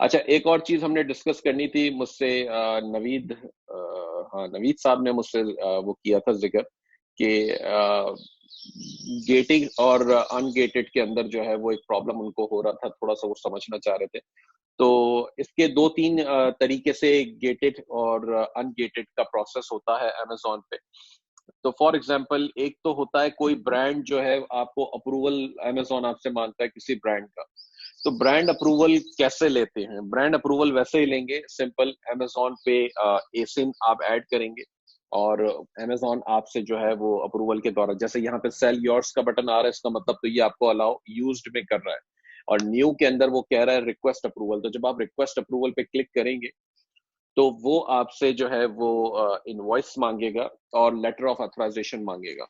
अच्छा, एक और चीज हमने डिस्कस करनी थी मुझसे, नवीद, हाँ नवीद साहब ने मुझसे वो किया था जिक्र कि गेटिंग और अनगेटेड के अंदर जो है वो एक प्रॉब्लम उनको हो रहा था, थोड़ा सा वो समझना चाह रहे थे। तो इसके दो तीन तरीके से गेटेड और अनगेटेड का प्रोसेस होता है अमेजोन पे। तो फॉर एग्जांपल, एक तो होता है कोई ब्रांड जो है आपको अप्रूवल अमेजोन आपसे मांगता है किसी ब्रांड का। तो ब्रांड अप्रूवल कैसे लेते हैं? ब्रांड अप्रूवल वैसे ही लेंगे, सिंपल अमेजोन पे एसिन आप ऐड करेंगे और अमेजोन आपसे जो है वो अप्रूवल के द्वारा, जैसे यहाँ पे सेल योर्स का बटन आ रहा है, इसका मतलब तो ये आपको अलाउ यूज्ड में कर रहा है। और न्यू के अंदर वो कह रहा है रिक्वेस्ट अप्रूवल, तो जब आप रिक्वेस्ट अप्रूवल पे क्लिक करेंगे तो वो आपसे जो है वो इनवॉइस मांगेगा और लेटर ऑफ ऑथराइजेशन मांगेगा।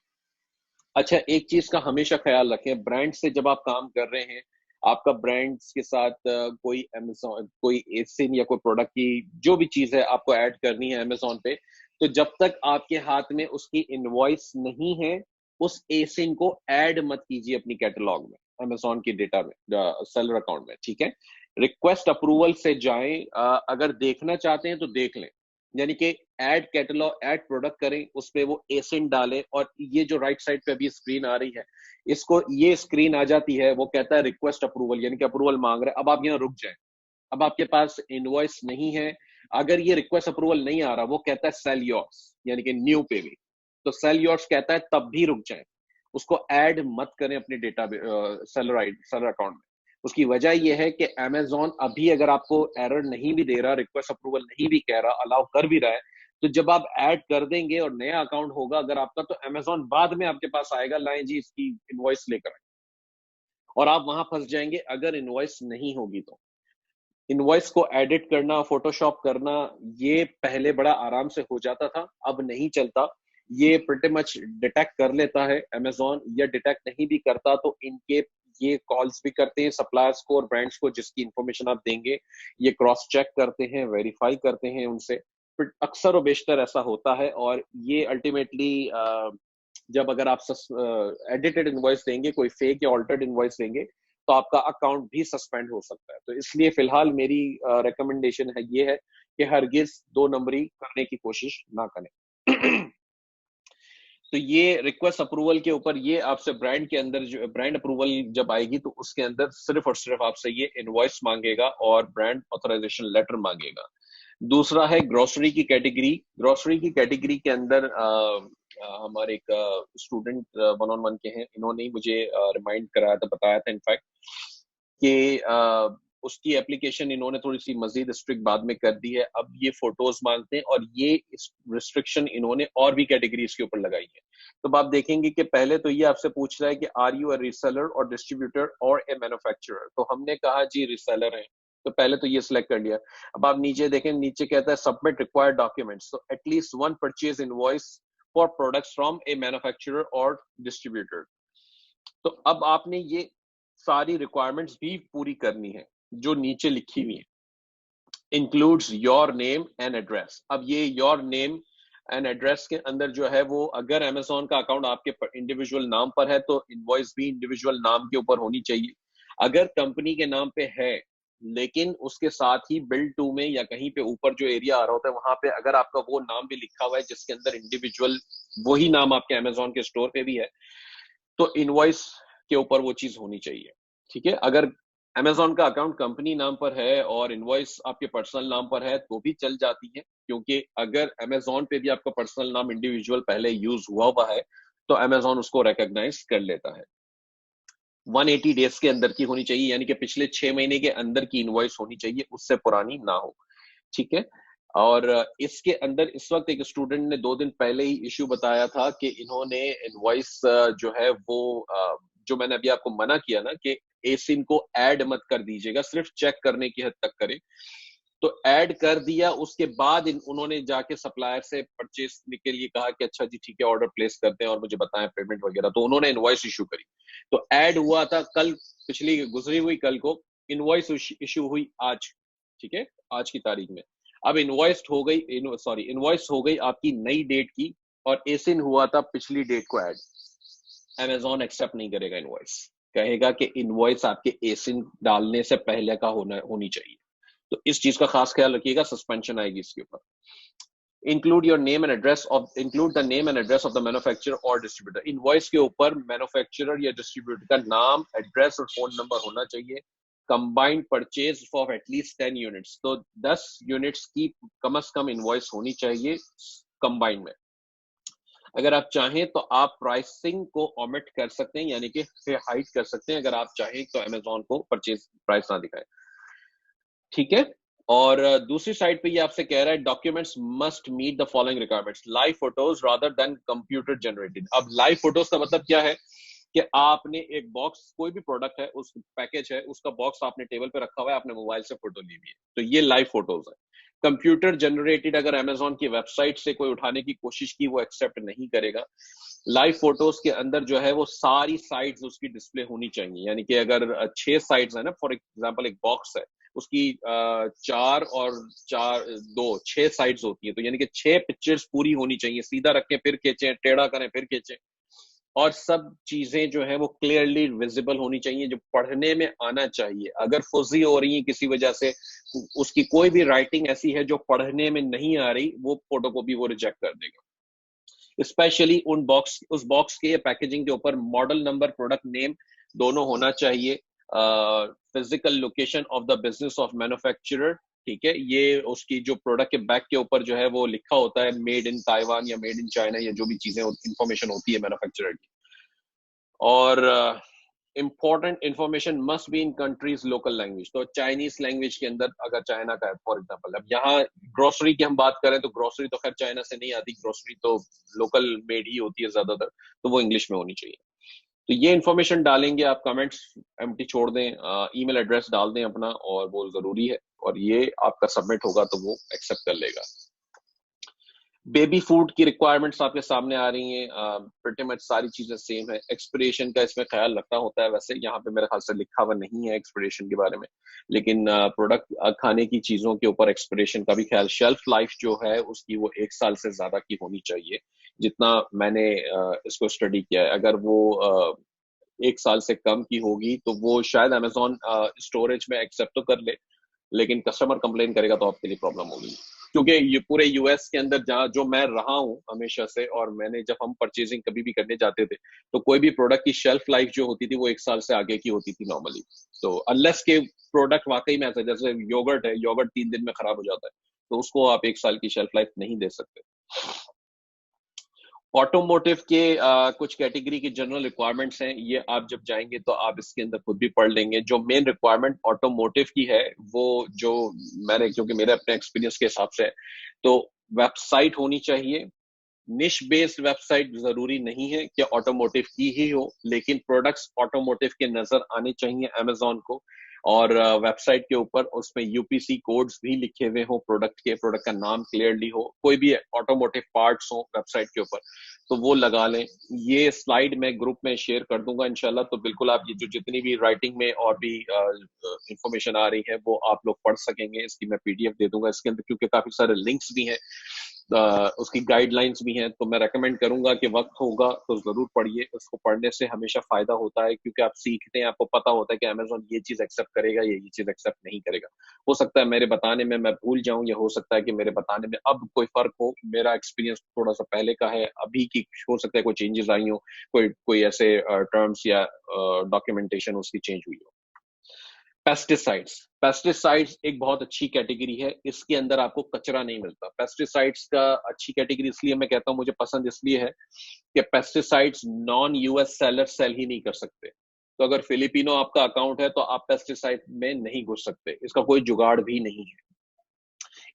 अच्छा, एक चीज का हमेशा ख्याल रखें, ब्रांड से जब आप काम कर रहे हैं, आपका ब्रांड्स के साथ कोई अमेजोन, कोई एसिन या कोई प्रोडक्ट की जो भी चीज है आपको ऐड करनी है अमेजोन पे, तो जब तक आपके हाथ में उसकी इनवॉइस नहीं है, उस एसिन को ऐड मत कीजिए अपनी कैटलॉग में, अमेजोन की डेटा में, सेलर अकाउंट में, ठीक है। रिक्वेस्ट अप्रूवल से जाएं, अगर देखना चाहते हैं तो देख लें, यानी कि ऐड कैटलॉग, ऐड प्रोडक्ट करें, उसपे वो एसिन डालें, और ये जो राइट साइड पे अभी स्क्रीन आ रही है, इसको, ये स्क्रीन आ जाती है, वो कहता है रिक्वेस्ट अप्रूवल, यानी कि अप्रूवल मांग रहे हैं। अब आप यहाँ रुक जाएं, अब आपके पास इनवॉइस नहीं है, अगर ये रिक्वेस्ट अप्रूवल नहीं आ रहा, वो कहता है सेल योर्स, यानी कि न्यू पे भी, तो सेल योर्स कहता है तब भी रुक जाएं, उसको ऐड मत करें अपने डेटा सेलर अकाउंट में। उसकी वजह यह है कि अमेजोन अभी अगर आपको एरर नहीं भी दे रहा, रिक्वेस्ट अप्रूवल नहीं भी कह रहा, अलाउ कर भी रहा है, तो जब आप ऐड कर देंगे और नया अकाउंट होगा अगर आपका, तो अमेजोन बाद में आपके पास आएगा, लाएं जी इसकी इनवॉइस लेकर आए, और आप वहां फंस जाएंगे अगर इनवॉइस नहीं होगी तो। इनवॉइस को एडिट करना, फोटोशॉप करना, ये पहले बड़ा आराम से हो जाता था, अब नहीं चलता। ये प्रिटी मच डिटेक्ट कर लेता है अमेजोन, या डिटेक्ट नहीं भी करता तो इनके ये कॉल्स भी करते हैं सप्लायर्स को और ब्रांड्स को, जिसकी इंफॉर्मेशन आप देंगे, ये क्रॉस चेक करते हैं, वेरीफाई करते हैं उनसे। फिर अक्सर और बेशतर ऐसा होता है, और ये अल्टीमेटली जब अगर आप एडिटेड इनवॉइस देंगे, कोई फेक या ऑल्टर्ड इनवॉइस देंगे, तो आपका अकाउंट भी सस्पेंड हो सकता है। तो इसलिए फिलहाल मेरी रिकमेंडेशन है, ये है कि हरगिज दो नंबरी करने की कोशिश ना करें। तो ये रिक्वेस्ट अप्रूवल के ऊपर, ये आपसे ब्रांड के अंदर जो ब्रांड अप्रूवल जब आएगी, तो उसके अंदर सिर्फ और सिर्फ आपसे ये इनवॉइस मांगेगा और ब्रांड ऑथराइजेशन लेटर मांगेगा। दूसरा है ग्रोसरी की कैटेगरी। ग्रोसरी की कैटेगरी के अंदर हमारे एक स्टूडेंट वन ऑन वन के हैं, इन्होंने ही मुझे रिमाइंड कराया था, बताया था इनफैक्ट कि उसकी एप्लीकेशन इन्होंने थोड़ी सी मजीद स्ट्रिक्ट बाद में कर दी है, अब ये फोटोज मांगते हैं, और ये इस रिस्ट्रिक्शन इन्होंने और भी कैटेगरीज के ऊपर लगाई है। तो आप देखेंगे कि पहले तो ये आपसे पूछ रहा है कि आर यू अ रीसेलर और डिस्ट्रीब्यूटर और ए मैन्युफैक्चरर, तो हमने कहा जी रीसेलर है, तो पहले तो ये सिलेक्ट कर लिया। अब आप नीचे देखें, नीचे कहता है सबमिट रिक्वायर्ड डॉक्यूमेंट्स, तो at least one purchase invoice for products from A manufacturer और डिस्ट्रीब्यूटर। तो अब आपने ये सारी रिक्वायरमेंट्स भी पूरी करनी है जो नीचे लिखी हुई है, includes your name and address. अब ये योर नेम एंड एड्रेस के अंदर जो है वो, अगर अमेजोन का अकाउंट आपके इंडिविजुअल नाम पर है तो इनवॉइस भी इंडिविजुअल नाम के ऊपर होनी चाहिए। अगर कंपनी के नाम पे है, लेकिन उसके साथ ही बिल टू में या कहीं पे ऊपर जो एरिया आ रहा होता है, वहां पे अगर आपका वो नाम भी लिखा हुआ है जिसके अंदर इंडिविजुअल वही नाम आपके अमेजोन के स्टोर पे भी है, तो इनवॉइस के ऊपर वो चीज होनी चाहिए। ठीक है, अगर अमेजोन का अकाउंट कंपनी नाम पर है और इनवॉइस आपके पर्सनल नाम पर है तो भी चल जाती है, क्योंकि अगर अमेजोन पे भी आपका पर्सनल नाम इंडिविजुअल पहले यूज हुआ हुआ है तो अमेजोन उसको रिकॉग्नाइज कर लेता है। 180 डेज के अंदर की होनी चाहिए, यानी कि पिछले 6 महीने के अंदर की इनवॉइस होनी चाहिए, उससे पुरानी ना हो। ठीक है। और इसके अंदर इस वक्त एक स्टूडेंट ने 2 दिन पहले ही इश्यू बताया था कि इन्होंने इनवॉइस जो है वो जो मैंने अभी आपको मना किया ना कि एसिन को ऐड मत कर दीजिएगा, सिर्फ चेक करने की हद तक करें, तो ऐड कर दिया, उसके बाद उन्होंने जाके सप्लायर से परचेस के लिए कहा कि अच्छा जी ठीक है ऑर्डर प्लेस करते हैं और मुझे बताएं पेमेंट वगैरह, तो उन्होंने इनवॉइस इशू करी। तो ऐड हुआ था कल, पिछली गुजरी हुई कल को, इनवॉइस इशू हुई आज। ठीक है, आज की तारीख में अब इनवॉइस हो गई, सॉरी इनवॉइस हो गई आपकी नई डेट की, और एसिन हुआ था पिछली डेट को ऐड। अमेजोन एक्सेप्ट नहीं करेगा इनवॉइस, कहेगा कि इनवॉइस आपके एसिन डालने से पहले का होनी चाहिए। तो इस चीज का खास ख्याल रखिएगा, सस्पेंशन आएगी इसके ऊपर। Include the name and address of the manufacturer और डिस्ट्रीब्यूटर। इनवॉइस के ऊपर मैन्युफैक्चरर या डिस्ट्रीब्यूटर का नाम, एड्रेस और फोन नंबर होना चाहिए। Combined purchase for at least 10 units, तो 10 यूनिट्स की कम से कम इनवॉइस होनी चाहिए कंबाइंड में। अगर आप चाहें तो आप प्राइसिंग को ओमिट कर सकते हैं, यानी कि हाइड कर सकते हैं, अगर आप चाहें तो अमेजोन को परचेज प्राइस ना दिखाएं, ठीक है। और दूसरी साइड पे ये आपसे कह रहा है documents must meet the following requirements, live photos rather than computer generated. अब लाइव फोटोज का मतलब क्या है कि आपने एक बॉक्स, कोई भी प्रोडक्ट है, उस पैकेज है, उसका बॉक्स आपने टेबल पे रखा हुआ है, आपने मोबाइल से फोटो ली हुई है, तो ये लाइव फोटोज है। कंप्यूटर जनरेटेड अगर अमेजोन की वेबसाइट से कोई उठाने की कोशिश की, वो एक्सेप्ट नहीं करेगा। लाइव फोटोज के अंदर जो है वो सारी साइड्स उसकी डिस्प्ले होनी चाहिए, यानी कि अगर 6 साइड्स है ना, फॉर एग्जांपल एक बॉक्स है, उसकी 4 और 4 2 6 साइड्स होती है, तो यानी कि 6 पिक्चर्स पूरी होनी चाहिए, सीधा रखें फिर खींचें, टेढ़ा करें फिर खींचें, और सब चीजें जो है वो क्लियरली विजिबल होनी चाहिए, जो पढ़ने में आना चाहिए। अगर फुजी हो रही है किसी वजह से, उसकी कोई भी राइटिंग ऐसी है जो पढ़ने में नहीं आ रही, वो फोटो को भी वो रिजेक्ट कर देगा। स्पेशली उस बॉक्स के पैकेजिंग के ऊपर मॉडल नंबर, प्रोडक्ट नेम दोनों होना चाहिए। Physical location of the business of manufacturer, ठीक है, ये उसकी जो प्रोडक्ट के बैक के ऊपर जो है वो लिखा होता है मेड इन ताइवान या मेड इन चाइना, या जो भी चीजें इंफॉर्मेशन होती है मैन्युफैक्चरर की। और important information must be in countries local language, तो चाइनीज लैंग्वेज के अंदर अगर चाइना का है फॉर एग्जांपल, अब यहाँ ग्रोसरी की हम बात करें तो ग्रोसरी तो खैर चाइना से नहीं आती, ग्रोसरी तो लोकल मेड ही होती है ज्यादातर, तो वो इंग्लिश में होनी चाहिए। तो ये इन्फॉर्मेशन डालेंगे आप, कमेंट्स एम्प्टी छोड़ दें, ईमेल एड्रेस डाल दें अपना, और वो जरूरी है, और ये आपका सबमिट होगा तो वो एक्सेप्ट कर लेगा। बेबी फूड की रिक्वायरमेंट्स आपके सामने आ रही हैं, प्रिटी मच सारी चीजें सेम है। एक्सपिरेशन का इसमें ख्याल रखना होता है, वैसे यहाँ पे मेरे ख्याल से लिखा हुआ नहीं है एक्सपिरेशन के बारे में, लेकिन प्रोडक्ट खाने की चीजों के ऊपर एक्सपिरेशन का भी ख्याल, शेल्फ लाइफ जो है उसकी वो 1 साल से ज्यादा की होनी चाहिए, जितना मैंने इसको स्टडी किया है। अगर वो 1 साल से कम की होगी तो वो शायद अमेजोन स्टोरेज में एक्सेप्ट तो कर ले, लेकिन कस्टमर कंप्लेन करेगा तो आपके लिए प्रॉब्लम होगी। क्योंकि ये पूरे यूएस के अंदर जहाँ जो मैं रहा हूँ हमेशा से, और मैंने जब हम परचेजिंग कभी भी करने जाते थे, तो कोई भी प्रोडक्ट की शेल्फ लाइफ जो होती थी वो 1 साल से आगे की होती थी नॉर्मली। तो अनलेस के प्रोडक्ट वाकई में ऐसा, जैसे योगर्ट है, योगर्ट 3 दिन में खराब हो जाता है, तो उसको आप 1 साल की शेल्फ लाइफ नहीं दे सकते। ऑटोमोटिव के कुछ कैटेगरी की जनरल रिक्वायरमेंट्स हैं, ये आप जब जाएंगे तो आप इसके अंदर खुद भी पढ़ लेंगे। जो मेन रिक्वायरमेंट ऑटोमोटिव की है, वो जो मैंने, क्योंकि मेरे अपने एक्सपीरियंस के हिसाब से है, तो वेबसाइट होनी चाहिए। निश बेस्ड वेबसाइट जरूरी नहीं है कि ऑटोमोटिव की ही हो, लेकिन प्रोडक्ट्स ऑटोमोटिव के नजर आने चाहिए अमेजोन को, और वेबसाइट के ऊपर उसमें यूपीसी कोड्स भी लिखे हुए हो, प्रोडक्ट के, प्रोडक्ट का नाम क्लियरली हो, कोई भी ऑटोमोटिव पार्ट्स हो वेबसाइट के ऊपर तो वो लगा लें। ये स्लाइड मैं ग्रुप में शेयर कर दूंगा इंशाल्लाह, तो बिल्कुल आप ये जो जितनी भी राइटिंग में और भी इंफॉर्मेशन आ रही है वो आप लोग पढ़ सकेंगे। इसकी मैं पीडीएफ दे दूंगा इसके अंदर, क्योंकि काफी सारे लिंक्स भी हैं, उसकी गाइडलाइंस भी हैं, तो मैं रेकमेंड करूंगा कि वक्त होगा तो जरूर पढ़िए। उसको पढ़ने से हमेशा फायदा होता है, क्योंकि आप सीखते हैं, आपको पता होता है कि अमेजोन ये चीज एक्सेप्ट करेगा, ये चीज एक्सेप्ट नहीं करेगा। हो सकता है मेरे बताने में मैं भूल जाऊं, या हो सकता है कि मेरे बताने में अब कोई फर्क हो, मेरा एक्सपीरियंस थोड़ा सा पहले का है, अभी की हो सकता है कोई चेंजेस आई हो, कोई कोई ऐसे टर्म्स या डॉक्यूमेंटेशन उसकी चेंज हुई हो। पेस्टिसाइड्स, पेस्टिसाइड्स एक बहुत अच्छी कैटेगरी है, इसके अंदर आपको कचरा नहीं मिलता। पेस्टिसाइड्स का अच्छी कैटेगरी इसलिए मैं कहता हूं, मुझे पसंद इसलिए है कि pesticides non US seller sell ही नहीं कर सकते। तो अगर फिलिपिनो आपका अकाउंट है तो आप पेस्टिसाइड में नहीं घुस सकते, इसका कोई जुगाड़ भी नहीं है।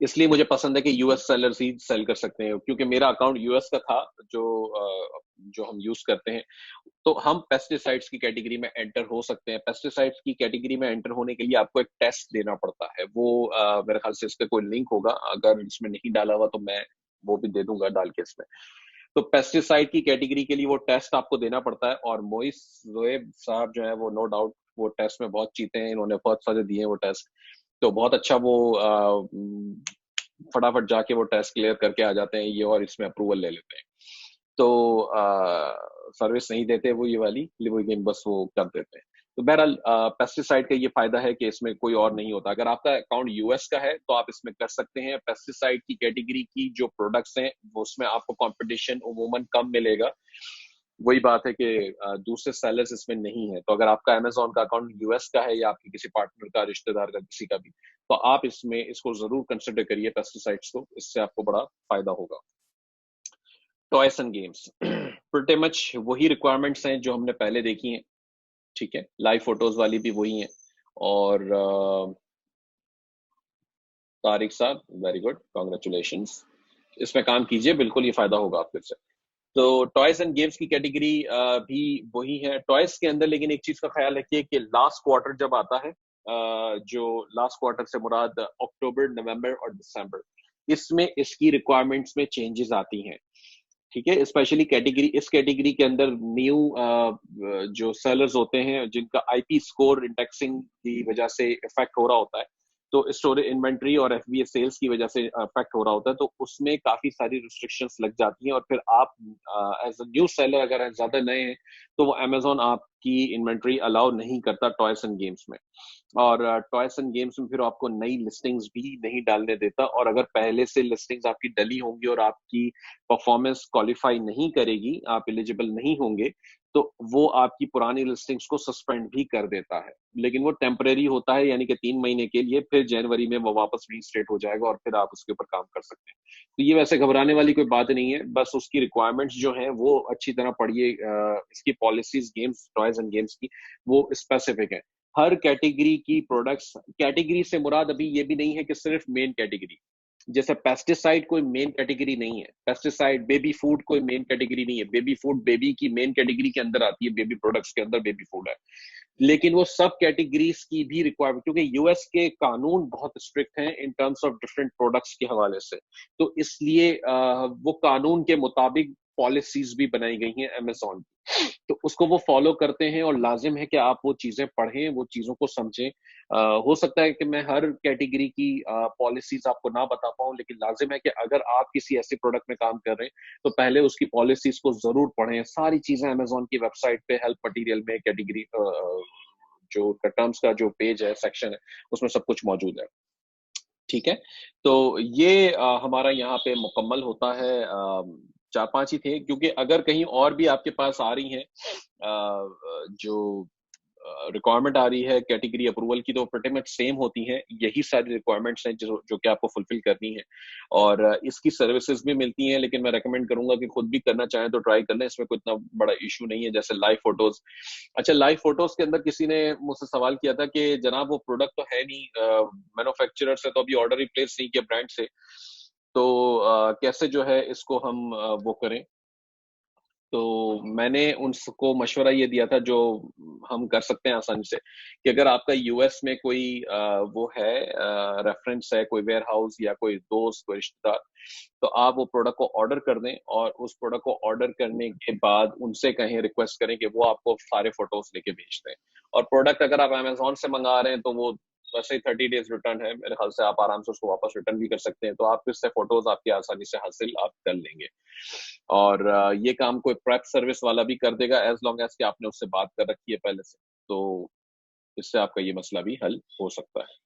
इसलिए मुझे पसंद है कि यूएस सेलर्स ही सेल कर सकते हैं, क्योंकि मेरा अकाउंट यूएस का था जो जो हम यूज करते हैं, तो हम पेस्टिसाइड्स की कैटेगरी में एंटर हो सकते हैं। पेस्टिसाइड्स की कैटेगरी में एंटर होने के लिए आपको एक टेस्ट देना पड़ता है, वो मेरे ख्याल से इसका कोई लिंक होगा, अगर इसमें नहीं डाला हुआ तो मैं वो भी दे दूंगा डाल के इसमें। तो पेस्टिसाइड की कैटेगरी के लिए वो टेस्ट आपको देना पड़ता है, और मोइस जोएब साहब जो है वो नो डाउट वो टेस्ट में बहुत चीते हैं, इन्होंने बहुत सारे दिए हैं वो टेस्ट, तो बहुत अच्छा वो फटाफट जाके वो टेस्ट क्लियर करके आ जाते हैं ये, और इसमें अप्रूवल ले लेते हैं। तो सर्विस नहीं देते वो ये वाली, लेकिन बस वो कर देते हैं। तो बहरहाल पेस्टिसाइड का ये फायदा है कि इसमें कोई और नहीं होता। अगर आपका अकाउंट यूएस का है तो आप इसमें कर सकते हैं। पेस्टिसाइड की कैटेगरी की जो प्रोडक्ट्स हैं वो उसमें आपको कंपटीशन उमूमन कम मिलेगा। वही बात है कि दूसरे सेलर्स इसमें नहीं है। तो अगर आपका अमेजोन का अकाउंट यूएस का है या आपके किसी पार्टनर का, रिश्तेदार का, किसी का भी, तो आप इसमें इसको जरूर कंसिडर करिए पेस्टिसाइड्स को, इससे आपको बड़ा फायदा होगा। Toys and games pretty much वही रिक्वायरमेंट्स हैं जो हमने पहले देखी हैं, ठीक है। लाइव फोटोज वाली भी वही हैं। और तारिक साहब, वेरी गुड, कॉन्ग्रेचुलेशंस, इसमें काम कीजिए, बिल्कुल ये फायदा होगा आपके से। तो टॉयज एंड गेम्स की कैटेगरी भी वही है टॉयज के अंदर। लेकिन एक चीज का ख्याल रखिए कि लास्ट क्वार्टर जब आता है, जो लास्ट क्वार्टर से मुराद अक्टूबर, नवंबर और दिसंबर, इसमें इसकी रिक्वायरमेंट्स में चेंजेस आती हैं, ठीक है। स्पेशली कैटेगरी, इस कैटेगरी के अंदर न्यू जो सेलर्स होते हैं जिनका आईपी स्कोर इंडेक्सिंग की वजह से इफेक्ट हो रहा होता है, तो स्टोरेज इन्वेंट्री और एफबीए सेल्स की वजह से इफेक्ट हो रहा होता है, तो उसमें काफी सारी रिस्ट्रिक्शंस लग जाती हैं। और फिर आप एज अ न्यू सेलर अगर ज्यादा नए हैं तो वो अमेजोन आपकी इन्वेंट्री अलाउ नहीं करता टॉयस एंड गेम्स में। और टॉयस एंड गेम्स में फिर आपको नई लिस्टिंग्स भी नहीं डालने देता। और अगर पहले से लिस्टिंग्स आपकी डली होंगी और आपकी परफॉर्मेंस क्वालिफाई नहीं करेगी, आप एलिजिबल नहीं होंगे, तो वो आपकी पुरानी लिस्टिंग्स को सस्पेंड भी कर देता है। लेकिन वो टेम्परेरी होता है, यानी कि 3 महीने के लिए, फिर जनवरी में वो वापस रीस्टेट हो जाएगा और फिर आप उसके ऊपर काम कर सकते हैं। तो ये वैसे घबराने वाली कोई बात नहीं है, बस उसकी रिक्वायरमेंट्स जो है वो अच्छी तरह पढ़िए। इसकी policies games, toys and games की, वो स्पेसिफिक है। हर कैटेगरी की प्रोडक्ट्स, कैटेगरी से मुराद अभी ये भी नहीं है कि सिर्फ मेन कैटेगरी, जैसे पेस्टिसाइड कोई मेन कैटेगरी नहीं है, पेस्टिसाइड, बेबी फूड कोई मेन कैटेगरी नहीं है, बेबी फूड बेबी की मेन कैटेगरी के अंदर आती है, बेबी प्रोडक्ट्स के अंदर बेबी फूड है। लेकिन वो सब कैटेगरीज की भी रिक्वायरमेंट, क्योंकि यूएस के कानून बहुत स्ट्रिक्ट हैं in terms of different products के हवाले से, तो इसलिए वो कानून के मुताबिक पॉलिसीज भी बनाई गई हैं अमेजोन की, तो उसको वो फॉलो करते हैं। और लाजिम है कि आप वो चीजें पढ़ें, वो चीजों को समझें। हो सकता है कि मैं हर कैटेगरी की पॉलिसीज आपको ना बता पाऊं, लेकिन लाजिम है कि अगर आप किसी ऐसे प्रोडक्ट में काम कर रहे हैं तो पहले उसकी पॉलिसीज को जरूर पढ़ें। सारी चीजें अमेजोन की वेबसाइट पे हेल्प मटीरियल में कैटेगरी जो टर्म्स का जो पेज है, सेक्शन है, उसमें सब कुछ मौजूद है, ठीक है। तो ये हमारा यहाँ पे मुकम्मल होता है। 4-5 ही थे, क्योंकि अगर कहीं और भी आपके पास आ रही हैं जो रिक्वायरमेंट आ रही है कैटेगरी अप्रूवल की, तो प्रीटी मच सेम होती हैं। यही सारी रिक्वायरमेंट्स हैं जो कि आपको फुलफिल करनी है। और इसकी सर्विसेज भी मिलती हैं, लेकिन मैं रेकमेंड करूंगा कि खुद भी करना चाहें तो ट्राई कर लें, इसमें कोई इतना बड़ा इशू नहीं है। जैसे लाइव फोटोज, अच्छा, लाइव फोटोज के अंदर किसी ने मुझसे सवाल किया था कि जनाब वो प्रोडक्ट तो है नहीं, मैन्युफैक्चरर से तो अभी ऑर्डर ही प्लेस नहीं किया, ब्रांड से, तो कैसे जो है इसको हम वो करें। तो मैंने उनको मशवरा ये दिया था जो हम कर सकते हैं आसानी से, कि अगर आपका यूएस में कोई वो है, रेफरेंस है, कोई वेयर हाउस या कोई दोस्त, कोई रिश्तेदार, तो आप वो प्रोडक्ट को ऑर्डर कर दें। और उस प्रोडक्ट को ऑर्डर करने के बाद उनसे कहें, रिक्वेस्ट करें कि वो आपको सारे फोटोज लेके भेज दें। और प्रोडक्ट अगर आप अमेजोन से मंगा रहे हैं तो वो वैसे ही 30 डेज रिटर्न है मेरे ख्याल से, आप आराम से उसको वापस रिटर्न भी कर सकते हैं। तो आप इससे फोटोज आपकी आसानी से हासिल आप कर लेंगे। और ये काम कोई प्रेप सर्विस वाला भी कर देगा, एज लॉन्ग एज कि आपने उससे बात कर रखी है पहले से। तो इससे आपका ये मसला भी हल हो सकता है।